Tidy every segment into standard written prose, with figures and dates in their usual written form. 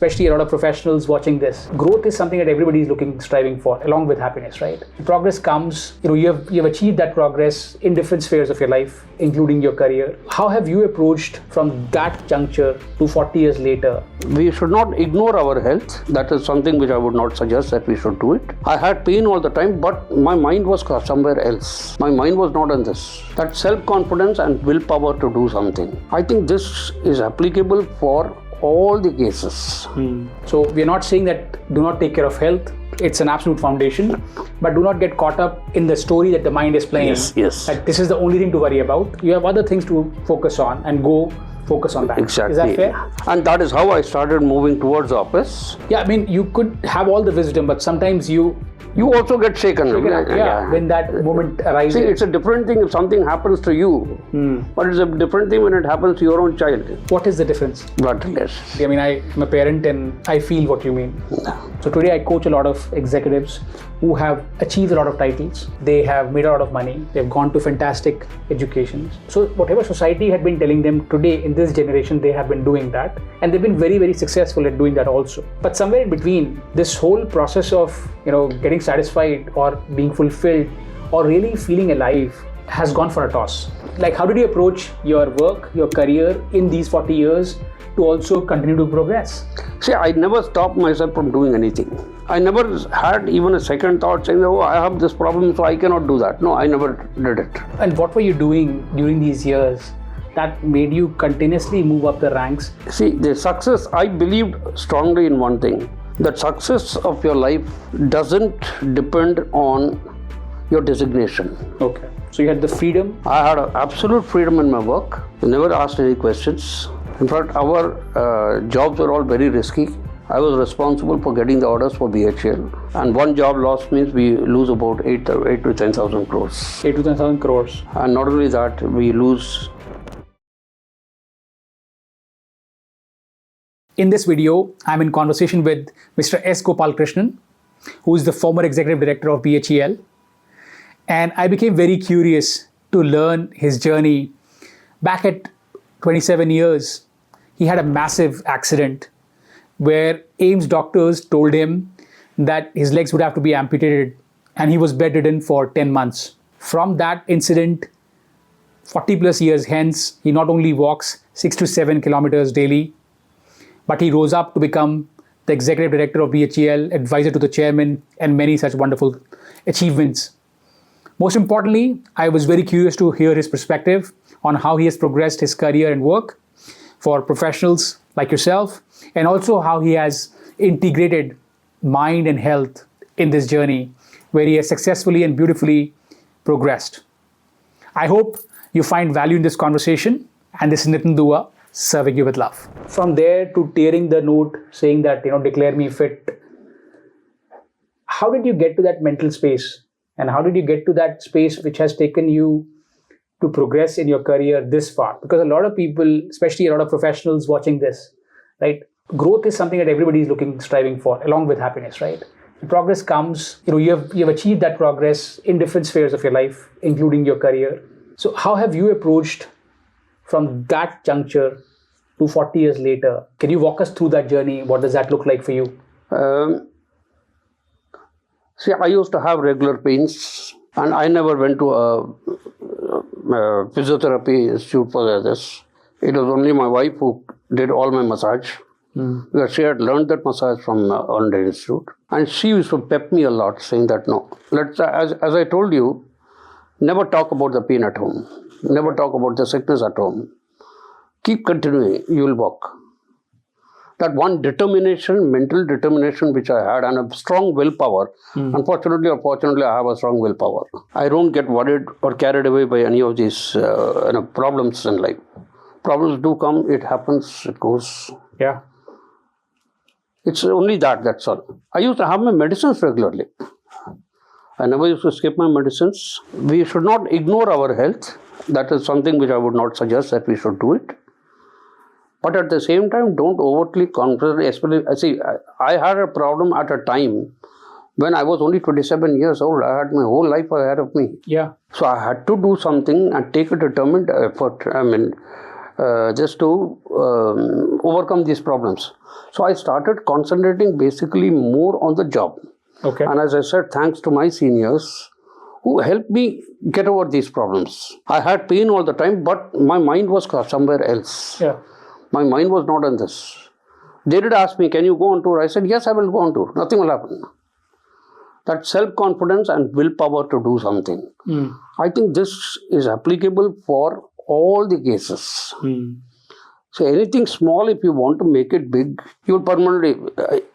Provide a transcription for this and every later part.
Especially a lot of professionals watching this. Growth is something that everybody is striving for, along with happiness, right? Progress comes, you've achieved that progress in different spheres of your life, including your career. How have you approached from that juncture to 40 years later? We should not ignore our health. That is something which I would not suggest that we should do it. I had pain all the time, but my mind was somewhere else. My mind was not on this. That self-confidence and willpower to do something. I think this is applicable for all the cases. So we are not saying that do not take care of health. It's an absolute foundation, but do not get caught up in the story that the mind is playing. Yes. That this is the only thing to worry about. You have other things to focus on and go focus on that. Exactly. Is that fair? And that is how I started moving towards the office. Yeah, I mean, you could have all the wisdom, but sometimes you also get shaken. When that moment arises. See, it's a different thing if something happens to you, but it's a different thing when it happens to your own child. What is the difference? But yes. I mean, I'm a parent and I feel what you mean. So today I coach a lot of executives who have achieved a lot of titles. They have made a lot of money. They've gone to fantastic educations. So whatever society had been telling them, today in this generation, they have been doing that. And they've been very, very successful at doing that also. But somewhere in between, this whole process of, getting satisfied or being fulfilled or really feeling alive has gone for a toss. Like, how did you approach your work, your career in these 40 years to also continue to progress? See, I never stopped myself from doing anything. I never had even a second thought saying, oh, I have this problem, so I cannot do that. No, I never did it. And what were you doing during these years that made you continuously move up the ranks? See, the success, I believed strongly in one thing, that success of your life doesn't depend on your designation. Okay. So you had the freedom? I had absolute freedom in my work. I never asked any questions. In fact, our jobs were all very risky. I was responsible for getting the orders for BHEL. And one job loss means we lose about 8 to 10,000 crores. 8 to 10,000 crores. And not only that, we lose. In this video, I'm in conversation with Mr. S. Gopalakrishnan, who is the former Executive Director of BHEL. And I became very curious to learn his journey. Back at 27 years, he had a massive accident where AIIMS doctors told him that his legs would have to be amputated, and he was bedridden for 10 months. From that incident, 40 plus years hence, he not only walks 6 to 7 kilometers daily, but he rose up to become the Executive Director of BHEL, advisor to the chairman, and many such wonderful achievements. Most importantly, I was very curious to hear his perspective on how he has progressed his career and work for professionals like yourself, and also how he has integrated mind and health in this journey, where he has successfully and beautifully progressed. I hope you find value in this conversation, and this is Nitin Dua, serving you with love. From there to tearing the note, saying that, declare me fit. How did you get to that mental space? And how did you get to that space which has taken you to progress in your career this far? Because a lot of people, especially a lot of professionals watching this, right? Growth is something that everybody is striving for, along with happiness, right? Progress comes, you've achieved that progress in different spheres of your life, including your career. So how have you approached from that juncture to 40 years later? Can you walk us through that journey? What does that look like for you? See, I used to have regular pains, and I never went to a physiotherapy institute for this. It was only my wife who did all my massage. Because she had learned that massage from on the institute. And she used to pep me a lot, saying that, no, as I told you, never talk about the pain at home. Never talk about the sickness at home. Keep continuing, you will walk. That one determination, mental determination which I had, and a strong willpower. Unfortunately or fortunately, I have a strong willpower. I don't get worried or carried away by any of these problems in life. Problems do come, it happens, it goes. Yeah. It's only that's all. I used to have my medicines regularly. I never used to skip my medicines. We should not ignore our health. That is something which I would not suggest that we should do it. But at the same time, don't overtly concentrate. Especially, I had a problem at a time when I was only 27 years old. I had my whole life ahead of me. Yeah. So I had to do something and take a determined effort. just to overcome these problems. So I started concentrating basically more on the job. Okay. And as I said, thanks to my seniors who helped me get over these problems. I had pain all the time, but my mind was somewhere else. Yeah. My mind was not on this. They did ask me, can you go on tour? I said, yes, I will go on tour. Nothing will happen. That self-confidence and willpower to do something. I think this is applicable for all the cases. So anything small, if you want to make it big, you will permanently...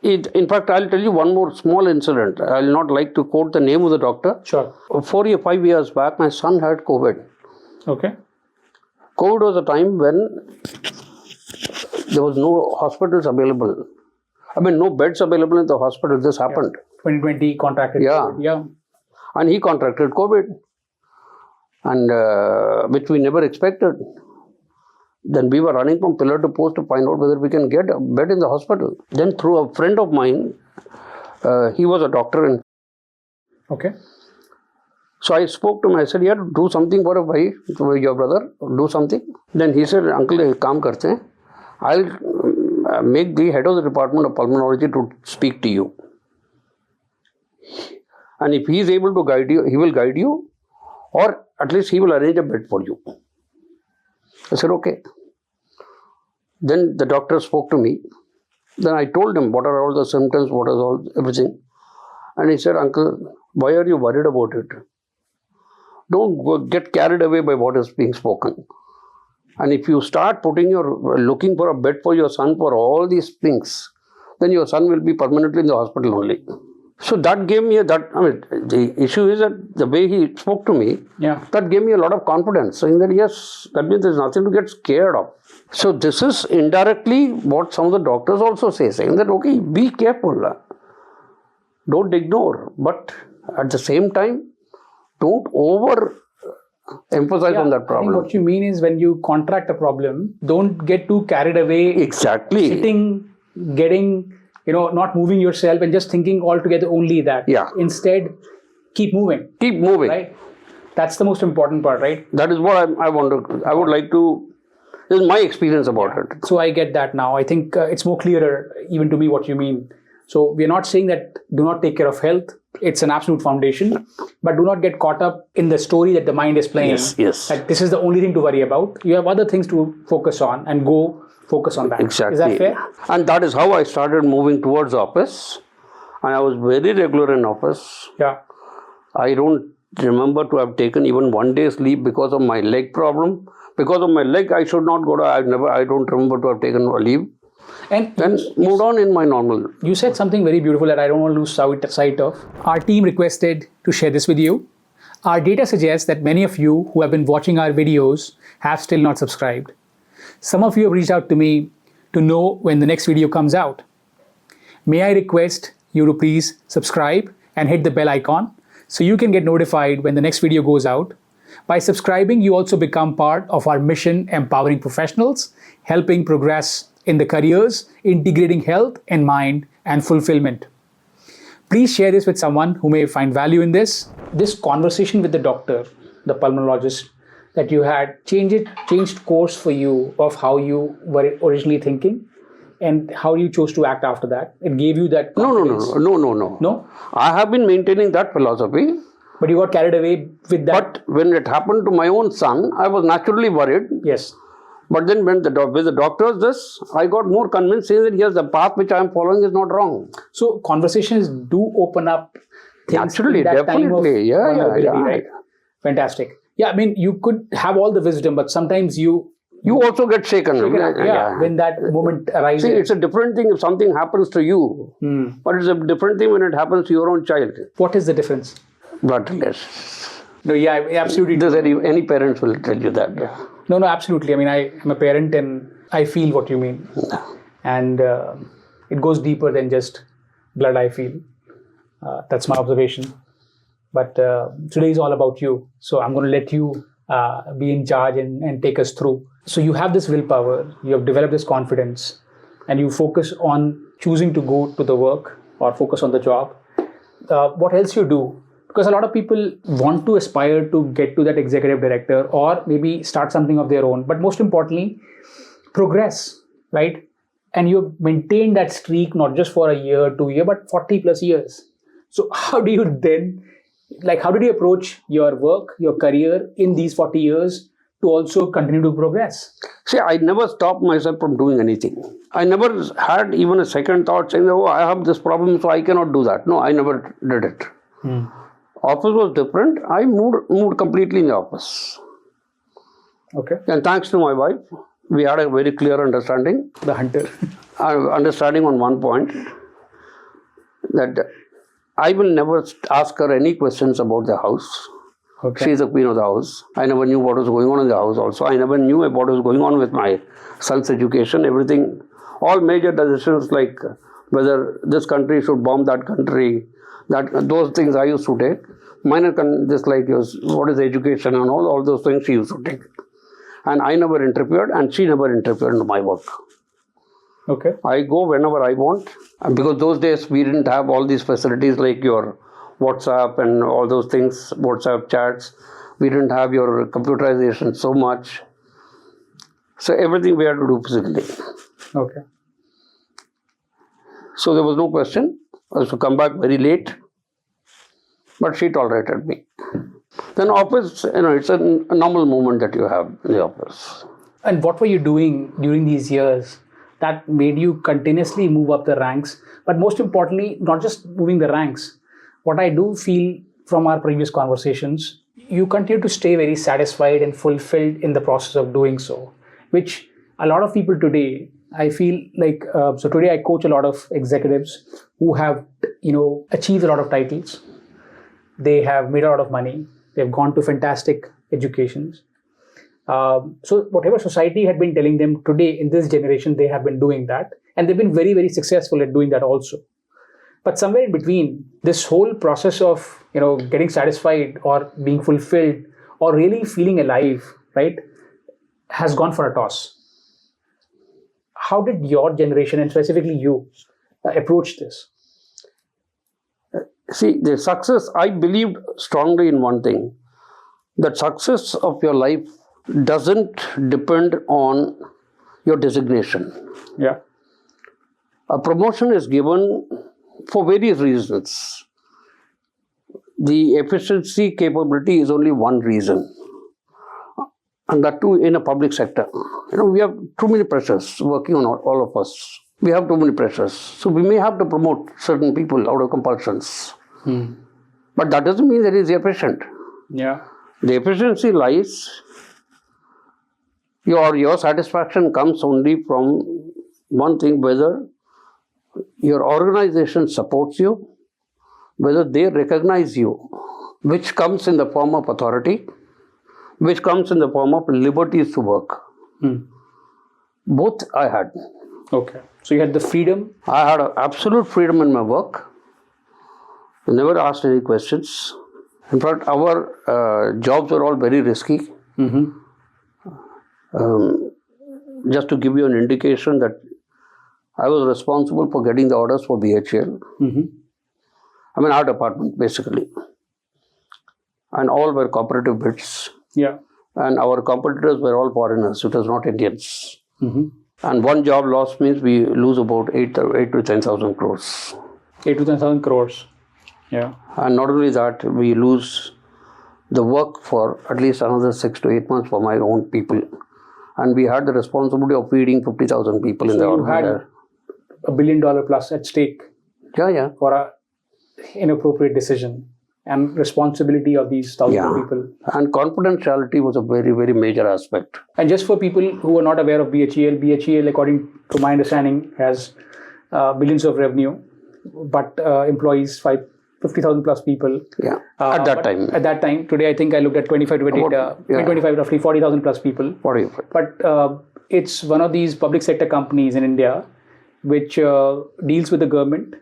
in fact, I'll tell you one more small incident. I'll not like to quote the name of the doctor. Sure. 5 years back, my son had COVID. Okay. COVID was a time when there was no hospitals available. I mean, no beds available in the hospital. This happened. 2020 contracted. Yeah. COVID. Yeah. And he contracted COVID. And which we never expected. Then we were running from pillar to post to find out whether we can get a bed in the hospital. Then through a friend of mine, he was a doctor. Okay. So I spoke to him. I said, yeah, do something for your brother. Do something. Then he said, uncle, kaam karte hain. I'll make the head of the department of pulmonology to speak to you. And if he is able to guide you, he will guide you. Or at least he will arrange a bed for you. I said, okay. Then the doctor spoke to me. Then I told him what are all the symptoms, what is everything. And he said, uncle, why are you worried about it? Don't get carried away by what is being spoken. And if you start looking for a bed for your son for all these things, then your son will be permanently in the hospital only. So that gave me the issue is that the way he spoke to me, that gave me a lot of confidence, saying that yes, that means there's nothing to get scared of. So this is indirectly what some of the doctors also say, saying that okay, be careful, don't ignore, but at the same time, don't emphasize on that problem. I think what you mean is when you contract a problem, don't get too carried away. Exactly. Sitting, getting... not moving yourself and just thinking altogether only that. Yeah. Instead, keep moving. Keep moving. Right? That's the most important part, right? That is what I would like to... This is my experience about it. So I get that now. I think it's more clearer even to me what you mean. So we're not saying that do not take care of health. It's an absolute foundation. But do not get caught up in the story that the mind is playing. Yes. That this is the only thing to worry about. You have other things to focus on and focus on that. Exactly. Is that fair? And that is how I started moving towards office. And I was very regular in office. Yeah. I don't remember to have taken even one day's leave because of my leg problem. Because of my leg, I should not go to... I don't remember to have taken a leave. And then moved on in my normal. You said something very beautiful that I don't want to lose sight of. Our team requested to share this with you. Our data suggests that many of you who have been watching our videos have still not subscribed. Some of you have reached out to me to know when the next video comes out. May I request you to please subscribe and hit the bell icon so you can get notified when the next video goes out. By subscribing, you also become part of our mission empowering professionals, helping progress in the careers, integrating health and mind and fulfillment. Please share this with someone who may find value in this. This conversation with the doctor, the pulmonologist, that you had changed course for you of how you were originally thinking and how you chose to act after that. It gave you that confidence. No. I have been maintaining that philosophy. But you got carried away with that. But when it happened to my own son, I was naturally worried. Yes. But then when with the doctors, I got more convinced saying that yes, the path which I am following is not wrong. So conversations do open up things. Naturally, definitely. Yeah. Right? Fantastic. Yeah, I mean, you could have all the wisdom, but sometimes you also get shaken. When that moment arises. See, it's a different thing if something happens to you. But it's a different thing when it happens to your own child. What is the difference? Bloodless. No, yeah, absolutely. Any parents will tell you that. Yeah. No, absolutely. I mean, I'm a parent and I feel what you mean. And it goes deeper than just blood, I feel. That's my observation. But today is all about you. So I'm going to let you be in charge and take us through. So you have this willpower, you have developed this confidence, and you focus on choosing to go to the work or focus on the job. What else you do Because a lot of people want to aspire to get to that executive director or maybe start something of their own, but most importantly, progress, right? And you maintain that streak not just for a year, 2 years, but 40 plus years. So how do you then, how did you approach your work, your career in these 40 years to also continue to progress? See, I never stopped myself from doing anything. I never had even a second thought saying, oh, I have this problem, so I cannot do that. No, I never did it. Office was different. I moved completely in the office. Okay. And thanks to my wife, we had a very clear understanding. The hunter. Understanding on one point, that I will never ask her any questions about the house. Okay. She is the queen of the house. I never knew what was going on in the house also. I never knew about what was going on with my son's education, everything. All major decisions like whether this country should bomb that country, those things I used to take. Minor, just like what is education and all those things she used to take. And I never interfered and she never interfered in my work. Okay. I go whenever I want. And because those days we didn't have all these facilities like your WhatsApp and all those things, WhatsApp chats. We didn't have your computerization so much. So everything we had to do physically. Okay. So there was no question. I was to come back very late. But she tolerated me. Then office, it's a normal moment that you have in the office. And what were you doing during these years that made you continuously move up the ranks? But most importantly, not just moving the ranks. What I do feel from our previous conversations, you continue to stay very satisfied and fulfilled in the process of doing so, which a lot of people today, I feel like, so today I coach a lot of executives who have, achieved a lot of titles. They have made a lot of money. They've gone to fantastic educations. So whatever society had been telling them today in this generation, they have been doing that. And they've been very, very successful at doing that also. But somewhere in between, this whole process of, getting satisfied or being fulfilled or really feeling alive, right, has gone for a toss. How did your generation and specifically you approach this? See, the success, I believed strongly in one thing, that success of your life doesn't depend on your designation. Yeah. A promotion is given for various reasons. The efficiency capability is only one reason. And that too in a public sector. We have too many pressures working on all of us. We have too many pressures. So we may have to promote certain people out of compulsions. But that doesn't mean that it's efficient. Yeah. The efficiency lies, your satisfaction comes only from one thing, whether your organization supports you, whether they recognize you, which comes in the form of authority, which comes in the form of liberties to work. Both I had. Okay. So you had the freedom? I had absolute freedom in my work. I never asked any questions. In fact, our jobs were all very risky. Just to give you an indication that I was responsible for getting the orders for BHEL. Our department, basically. And all were cooperative bids. Yeah. And our competitors were all foreigners. It was not Indians. And one job loss means we lose about 8 to 10,000 crores. 8 to 10,000 crores. Yeah. And not only that, we lose the work for at least another 6 to 8 months for my own people. And we had the responsibility of feeding 50,000 people in the organization. So you had $1 billion plus at stake. Yeah. For an inappropriate decision and responsibility of these thousands of people. And confidentiality was a very, very major aspect. And just for people who are not aware of BHEL, according to my understanding, has billions of revenue, but employs 50,000 plus people. Yeah. At that time. Today I think I looked at 2025, roughly 40,000 plus people. 45. But it's one of these public sector companies in India which deals with the government,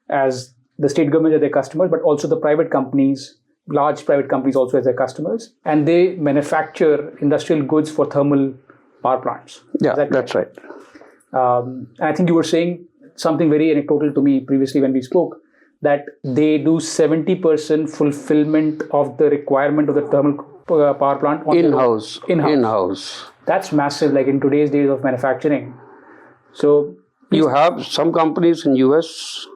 as the state government are their customers, but also the private companies, large private companies also as their customers. And they manufacture industrial goods for thermal power plants. Yeah, that's right. And I think you were saying something very anecdotal to me previously when we spoke, that they do 70% fulfillment of the requirement of the thermal power plant on In-house. In-house. In-house. That's massive, like in today's days of manufacturing. So You have some companies in US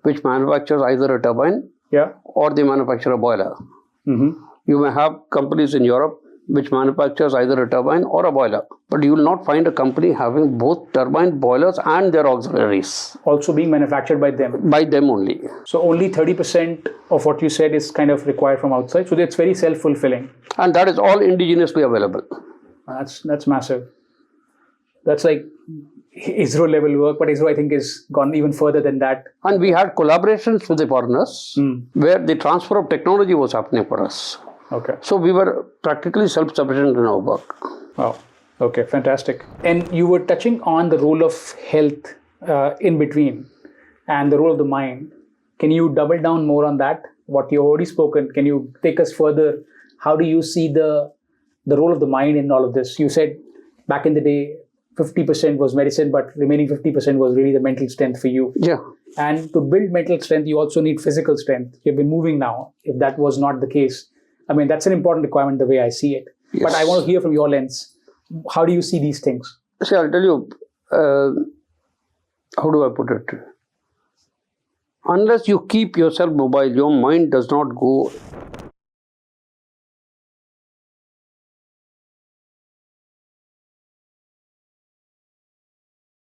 which manufacture either a turbine yeah. or they manufacture a boiler. You may have companies in Europe which manufactures either a turbine or a boiler. But you will not find a company having both turbine, boilers and their auxiliaries. Also being manufactured by them. By them only. So only 30% of what you said is kind of required from outside. So it's very self-fulfilling. And that is all indigenously available. That's massive. That's like ISRO level work, but ISRO I think is gone even further than that. And we had collaborations with the foreigners where the transfer of technology was happening for us. Okay. So we were practically self-sufficient in our work. Wow. Okay, fantastic. And you were touching on the role of health in between and the role of the mind. Can you double down more on that? What you already spoken, can you take us further? How do you see the role of the mind in all of this? You said back in the day, 50% was medicine, but remaining 50% was really the mental strength for you. Yeah. And to build mental strength, you also need physical strength. You've been moving now. If that was not the case, I mean, that's an important requirement the way I see it. Yes. But I want to hear from your lens. How do you see these things? See, I'll tell you, how do I put it? Unless you keep yourself mobile, your mind does not go